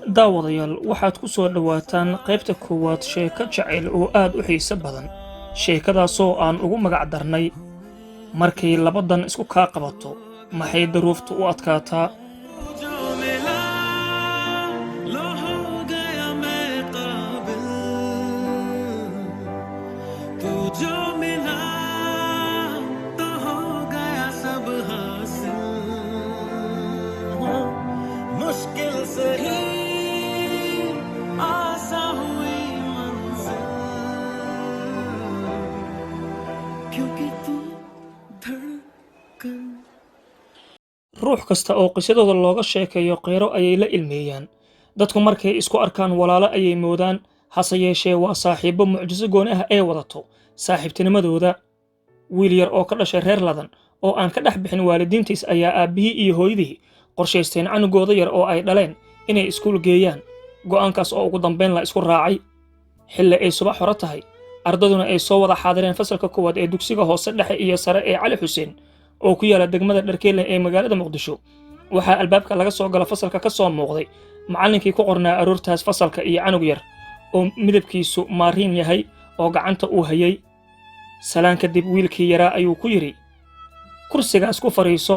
daawadayaal waxaad ku soo dhawaataan qaybta koowaad sheeko jacayl oo aad u xiiso badan sheekadaasoo aan ugu magac darnay markay labadan isku kaa qabato maxay daruuftu u adkaataa ruux kasta oo qisadooda looga sheekeeyo qeyro ayay la ilmeeyaan dadku markay isku arkaan walaalo ayay moodaan hase yeeshee waa saaxiibbo mucjiso gooni ah ee wadato saaxiibtinimadooda wiil yar oo ka dhashay reer ladan oo aan ka dhex bixin waalidiintiis ayaa aabbihii iyo hooyadii qorshaysteen canugooda yar oo ay dhaleen inay iskuul geeyaan go'aankaas oo ugu dambayn la isku raacay xilli ay subax hore tahay ardaduna ay soo wada xaadireen fasalka koowaad ee dugsiga hoose dhexe iyo sare ee cali xuseen oo ku yaala degmada dharkeelle ee magaalada muqdisho waxaa albaabka laga soo gala fasalka ka soo muuqday macallinkii ku qornaa aroortaas fasalka iyo canug yar oo midabkiisu maariin yahay oo gacanta uu hayay salaan kadib wiilkii yaraa ayuu ku yidhi kursigaas ku fadhiiso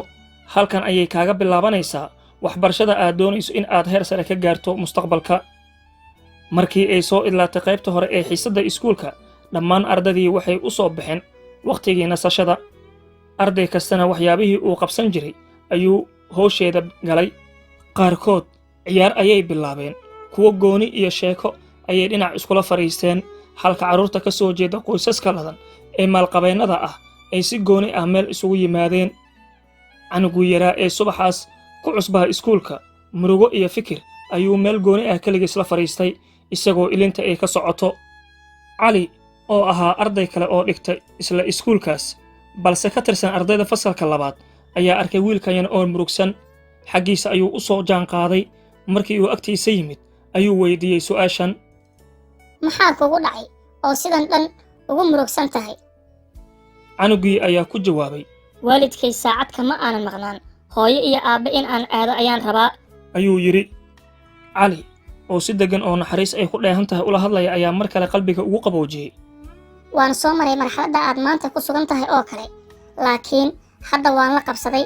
halkan ayay kaaga bilaabanaysaa waxbarashada aad doonayso in aad heer sare ka gaarto mustaqbalka markii ay soo idlaatay qaybta hore ee xiisadda iskuulka dhammaan ardadii waxay u soo baxeen wakhtigii nasashada arday kastana waxyaabihii uu qabsan jiray ayuu howsheeda galay qaarkood ciyaar ayay bilaabeen kuwo gooni iyo sheeko ayay dhinac iskula fadhiisteen halka carruurta ka soo jeeda qoysaska ladan ee maalqabeennada ah ay si gooni ah meel isugu yimaadeen canugii yaraa ee subaxaas ku cusbaha iskuulka murugo iyo fikir ayuu meel gooni ah keligiis la fadhiistay isagoo ilinta ay ka socoto cali oo ahaa arday kale oo dhigtay isla iskuulkaas balse ka tirsan ardayda fasalka labaad ayaa arkay wiilkan oo murugsan xaggiisa ayuu u soo jaan qaaday markii uu agtiisa yimid ayuu weydiiyey su'aashan maxaa kugu dhacay oo sidan dhan ugu murugsan tahay canugii ayaa ku jawaabay waalidkay saacad kama aanan maqnaan hooyo iyo aabbe in aan aado ayaan rabaa ayuu yidhi cali oo si deggan oo naxariis ay ku dheehan tahay ula hadlaya ayaa mar kale qalbiga ugu qaboojiyey waan soo maray marxaladda aad maanta ku sugan tahay oo kale laakiin hadda waan la qabsaday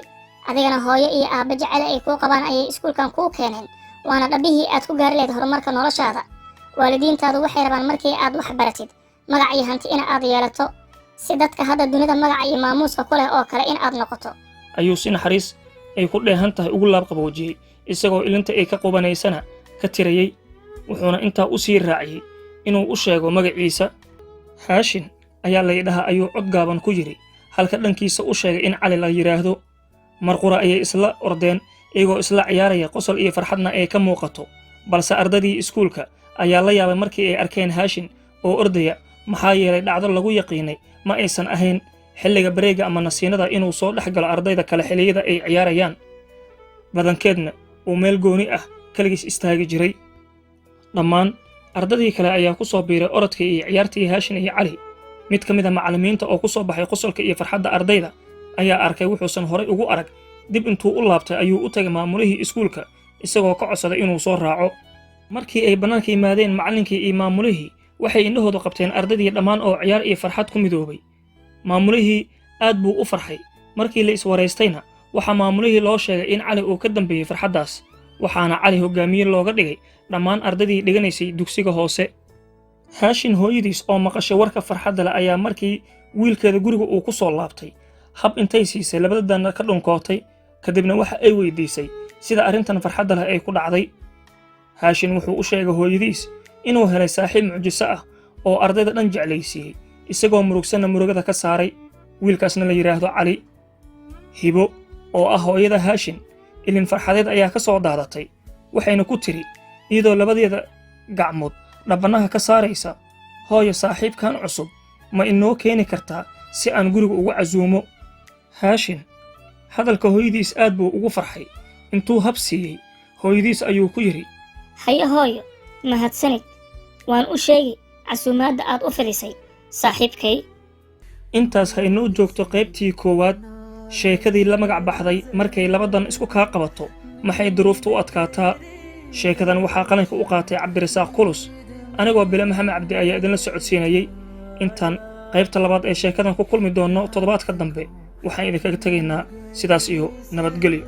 adigana hooyo iyo aabbe jecel ay kuu qabaan ayay iskuulkan kuu keeneen waana dhabbihii aad ku gaari lahayd horumarka noloshaada waalidiintaadu waxay rabaan markii aad wax baratid magac iyo hanti in aad yeelato si dadka hadda dunida magaca iyo maamuuska ku leh oo kale in aad noqoto ayuu si naxariis ay ku dheehan tahay ugu laab qaboojiyey isagoo ilinta ay ka qubanaysana ka tirayey wuxuuna intaa u sii raaciyey inuu u sheego magaciisa haashin ayaa laydhahaa ayuu cod gaaban ku yidhi halka dhankiisa u sheegay in cali la yidhaahdo marqura ayay isla ordeen iyagoo isla ciyaaraya qosol iyo farxadna ay ka muuqato balse ardadii iskuulka ayaa la yaabay markii ay arkeen haashin oo ordaya maxaa yeelay dhacdo lagu yaqiinay ma aysan ahayn xilliga bareega ama nasiinada inuu soo dhex galo ardayda kale xilliyada ay ciyaarayaan badankeedna uu meel gooni ah keligiis istaagi jiray dhammaan ardadii kale ayaa ku soo biiray orodkii iyo ciyaartii haashin iyo cali mid ka mid a macallimiinta oo ku soo baxay qosolka iyo farxadda ardayda ayaa arkay wuxuusan horay ugu arag dib intuu u laabtay ayuu u tagay maamulihii iskuulka isagoo ka codsaday inuu soo raaco markii ay bannaanka yimaadeen macallinkii iyo maamulihii waxay indhahoodu qabteen ardadii dhammaan oo ciyaar iyo farxad ku midoobay maamulihii aad buu u farxay markii la iswaraystayna waxaa maamulihii loo sheegay in cali uu ka dambeeyey farxaddaas waxaana cali hoggaamiye looga dhigay dhammaan ardadii dhiganaysay dugsiga hoose haashin hooyadiis oo maqashay warka farxadda leh ayaa markii wiilkeeda guriga uu ku soo laabtay hab intay siisay labada danna ka dhunkootay kadibna waxa ay weydiisay sida arrintan farxadda leh ay ku dhacday haashin wuxuu u sheegay hooyadiis inuu helay saaxiib mucjiso ah oo ardayda dhan jeclaysiiyey isagoo murugsanna murugada ka saaray wiilkaasna la yidhaahdo cali hibo oo ah hooyada haashin ilin farxadeed ayaa ka soo daadatay waxayna ku tidhi iyadoo labadeeda gacmood dhabbannaha ka saaraysa hooyo saaxiibkan cusub ma inoo keeni kartaa si aan guriga ugu casuumo haashin hadalka hooyadiis aad buu ugu farxay intuu hab siiyey hooyadiis ayuu ku yidhi haye hooyo mahadsanid waan u sheegi casuumaadda aad u fidisay saaxiibkay intaas ha inoo joogto qaybtii koowaad sheekadii la magac baxday markay labadan isku kaa qabato maxay duruuftu u adkaataa sheekadan waxaa qalinka u qaatay Cabdirasaaq Kulus anigoo Bila Maxamed Cabdi ayaa idinla socodsiinayay intaan qaybta labaad ee sheekadan ku kulmi doono toddobaadka dambe waxaan idinkaga tagaynaa sidaas iyo nabadgelyo